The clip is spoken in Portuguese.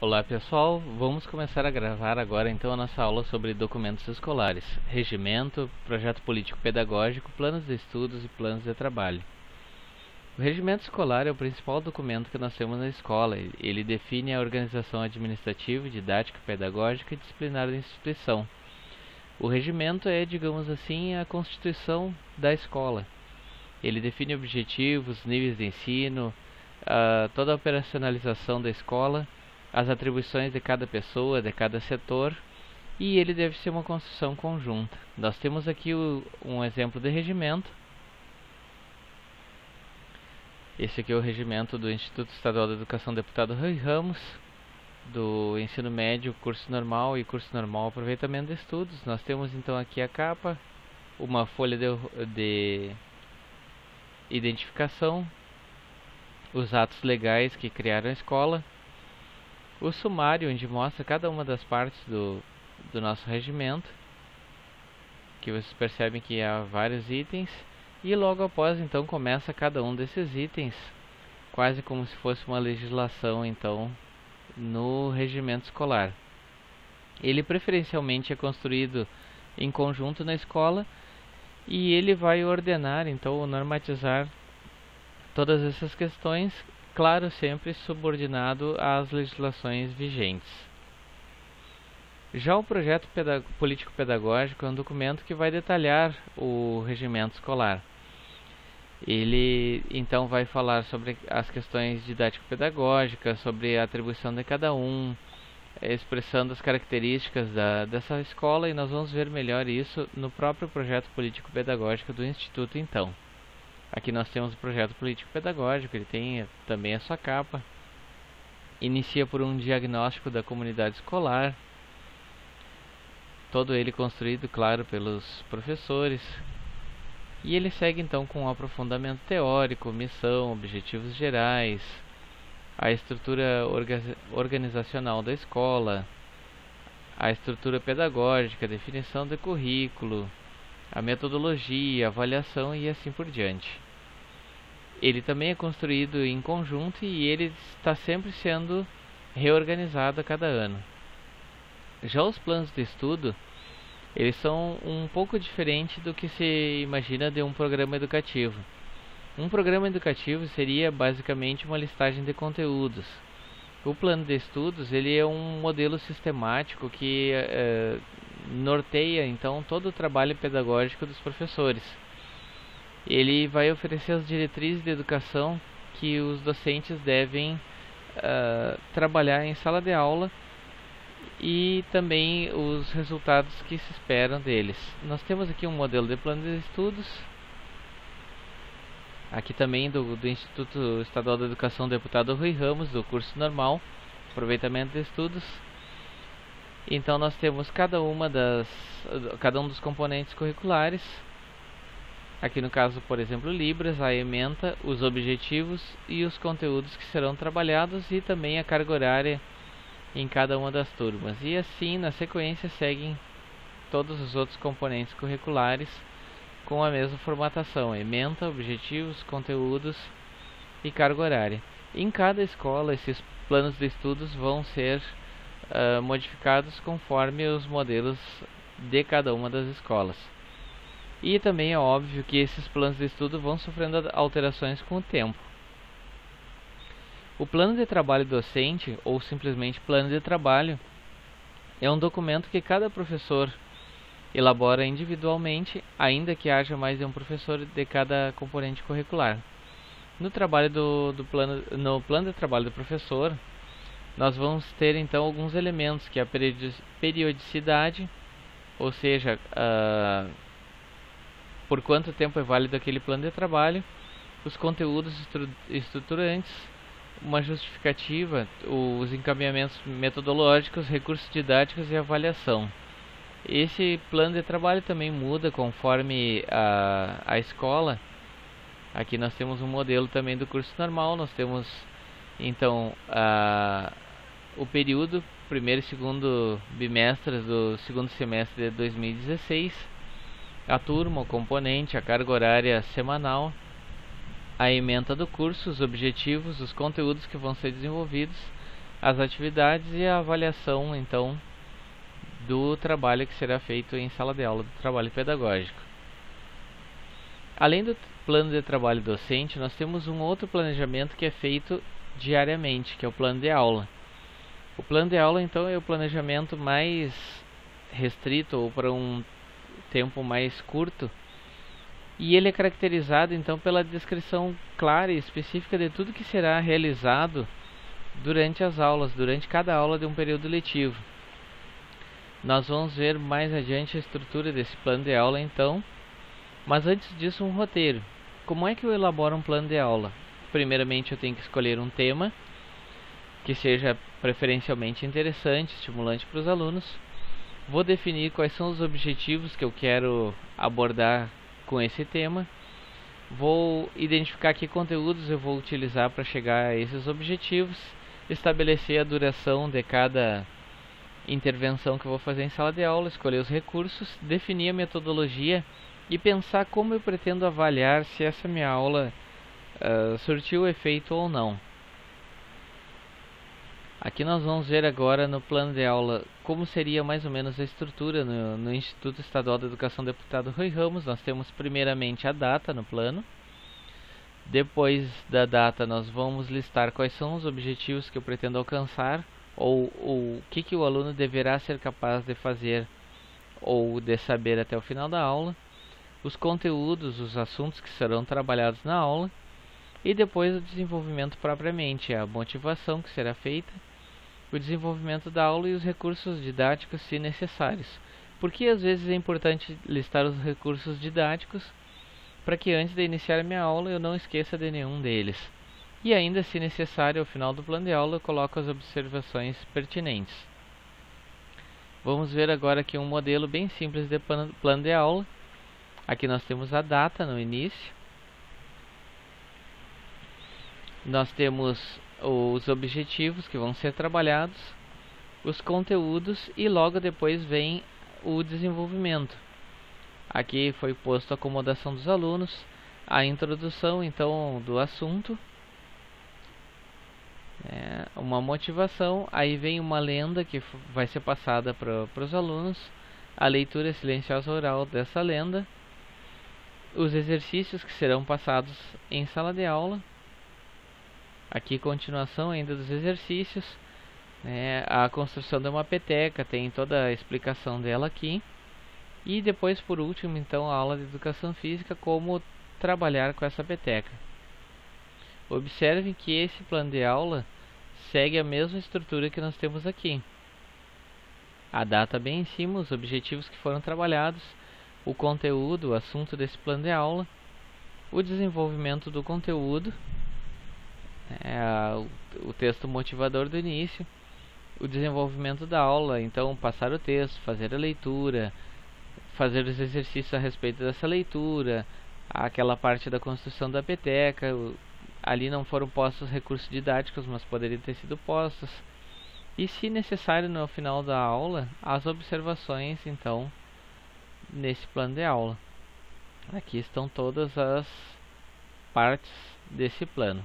Olá pessoal, vamos começar a gravar agora então a nossa aula sobre documentos escolares, regimento, projeto político-pedagógico, planos de estudos e planos de trabalho. O regimento escolar é o principal documento que nós temos na escola. Ele define a organização administrativa, didática, pedagógica e disciplinar da instituição. O regimento é, digamos assim, a constituição da escola. Ele define objetivos, níveis de ensino, toda a operacionalização da escola, as atribuições de cada pessoa, de cada setor, e ele deve ser uma construção conjunta. Nós temos aqui um exemplo de regimento. Esse aqui é o regimento do Instituto Estadual da Educação Deputado Rui Ramos, do ensino médio, curso normal e curso normal aproveitamento de estudos. Nós temos então aqui a capa, uma folha de identificação, os atos legais que criaram a escola, o sumário, onde mostra cada uma das partes do nosso regimento, que vocês percebem que há vários itens, e logo após então começa cada um desses itens, quase como se fosse uma legislação então no regimento escolar. Ele preferencialmente é construído em conjunto na escola, e ele vai ordenar então, normatizar todas essas questões, claro, sempre subordinado às legislações vigentes. Já o projeto político-pedagógico é um documento que vai detalhar o regimento escolar. Ele então vai falar sobre as questões didático-pedagógicas, sobre a atribuição de cada um, expressando as características dessa escola, e nós vamos ver melhor isso no próprio projeto político-pedagógico do Instituto então. Aqui nós temos o projeto político-pedagógico, ele tem também a sua capa. Inicia por um diagnóstico da comunidade escolar, todo ele construído, claro, pelos professores. E ele segue então com um aprofundamento teórico, missão, objetivos gerais, a estrutura organizacional da escola, a estrutura pedagógica, a definição de currículo, a metodologia, a avaliação e assim por diante. Ele também é construído em conjunto e ele está sempre sendo reorganizado a cada ano. Já os planos de estudo, eles são um pouco diferentes do que se imagina de um programa educativo. Um programa educativo seria basicamente uma listagem de conteúdos. O plano de estudos, ele é um modelo sistemático que norteia então todo o trabalho pedagógico dos professores. Ele vai oferecer as diretrizes de educação que os docentes devem trabalhar em sala de aula, e também os resultados que se esperam deles. Nós temos aqui um modelo de plano de estudos, aqui também do Instituto Estadual da Educação Deputado Rui Ramos, do curso normal, aproveitamento de estudos. Então nós temos cada um dos componentes curriculares. Aqui no caso, por exemplo, Libras, a ementa, os objetivos e os conteúdos que serão trabalhados, e também a carga horária em cada uma das turmas. E assim, na sequência, seguem todos os outros componentes curriculares com a mesma formatação: ementa, objetivos, conteúdos e carga horária. Em cada escola, esses planos de estudos vão ser modificados conforme os modelos de cada uma das escolas. E também é óbvio que esses planos de estudo vão sofrendo alterações com o tempo. O plano de trabalho docente, ou simplesmente plano de trabalho, é um documento que cada professor elabora individualmente, ainda que haja mais de um professor de cada componente curricular. No plano de trabalho do professor, nós vamos ter então alguns elementos, que é a periodicidade, ou seja, por quanto tempo é válido aquele plano de trabalho, os conteúdos estruturantes, uma justificativa, os encaminhamentos metodológicos, recursos didáticos e avaliação. Esse plano de trabalho também muda conforme a escola. Aqui nós temos um modelo também do curso normal. Nós temos então o período, primeiro e segundo bimestres do segundo semestre de 2016, a turma, o componente, a carga horária semanal, a ementa do curso, os objetivos, os conteúdos que vão ser desenvolvidos as atividades e a avaliação então do trabalho que será feito em sala de aula, do trabalho pedagógico. Além do plano de trabalho docente, nós temos um outro planejamento que é feito diariamente, que é o plano de aula. O plano de aula então é o planejamento mais restrito ou para um tempo mais curto, e ele é caracterizado então pela descrição clara e específica de tudo que será realizado durante as aulas, durante cada aula de um período letivo. Nós vamos ver mais adiante a estrutura desse plano de aula então, mas antes disso um roteiro. Como é que eu elaboro um plano de aula? Primeiramente eu tenho que escolher um tema que seja preferencialmente interessante, estimulante para os alunos. Vou definir quais são os objetivos que eu quero abordar com esse tema. Vou identificar que conteúdos eu vou utilizar para chegar a esses objetivos, estabelecer a duração de cada intervenção que eu vou fazer em sala de aula, escolher os recursos, definir a metodologia e pensar como eu pretendo avaliar se essa minha aula surtiu efeito ou não. Aqui nós vamos ver agora no plano de aula como seria mais ou menos a estrutura no Instituto Estadual de Educação Deputado Rui Ramos. Nós temos primeiramente a data no plano. Depois da data nós vamos listar quais são os objetivos que eu pretendo alcançar, ou o que o aluno deverá ser capaz de fazer ou de saber até o final da aula, os conteúdos, os assuntos que serão trabalhados na aula, e depois o desenvolvimento propriamente, a motivação que será feita, o desenvolvimento da aula e os recursos didáticos se necessários. Porque às vezes é importante listar os recursos didáticos para que antes de iniciar a minha aula eu não esqueça de nenhum deles. E ainda, se necessário, ao final do plano de aula eu coloco as observações pertinentes. Vamos ver agora aqui um modelo bem simples de plano de aula. Aqui nós temos a data no início. Nós temos os objetivos que vão ser trabalhados, os conteúdos e logo depois vem o desenvolvimento. Aqui foi posto a acomodação dos alunos, a introdução então do assunto, uma motivação, aí vem uma lenda que vai ser passada para os alunos, a leitura silenciosa oral dessa lenda, os exercícios que serão passados em sala de aula. Aqui continuação ainda dos exercícios, a construção de uma peteca, tem toda a explicação dela aqui. E depois, por último, então, a aula de educação física, como trabalhar com essa peteca. Observem que esse plano de aula segue a mesma estrutura que nós temos aqui. A data bem em cima, os objetivos que foram trabalhados, o conteúdo, o assunto desse plano de aula, o desenvolvimento do conteúdo, o texto motivador do início, o desenvolvimento da aula, então passar o texto, fazer a leitura, fazer os exercícios a respeito dessa leitura, aquela parte da construção da peteca. Ali não foram postos recursos didáticos, mas poderiam ter sido postos. E se necessário no final da aula, as observações então nesse plano de aula. Aqui estão todas as partes desse plano.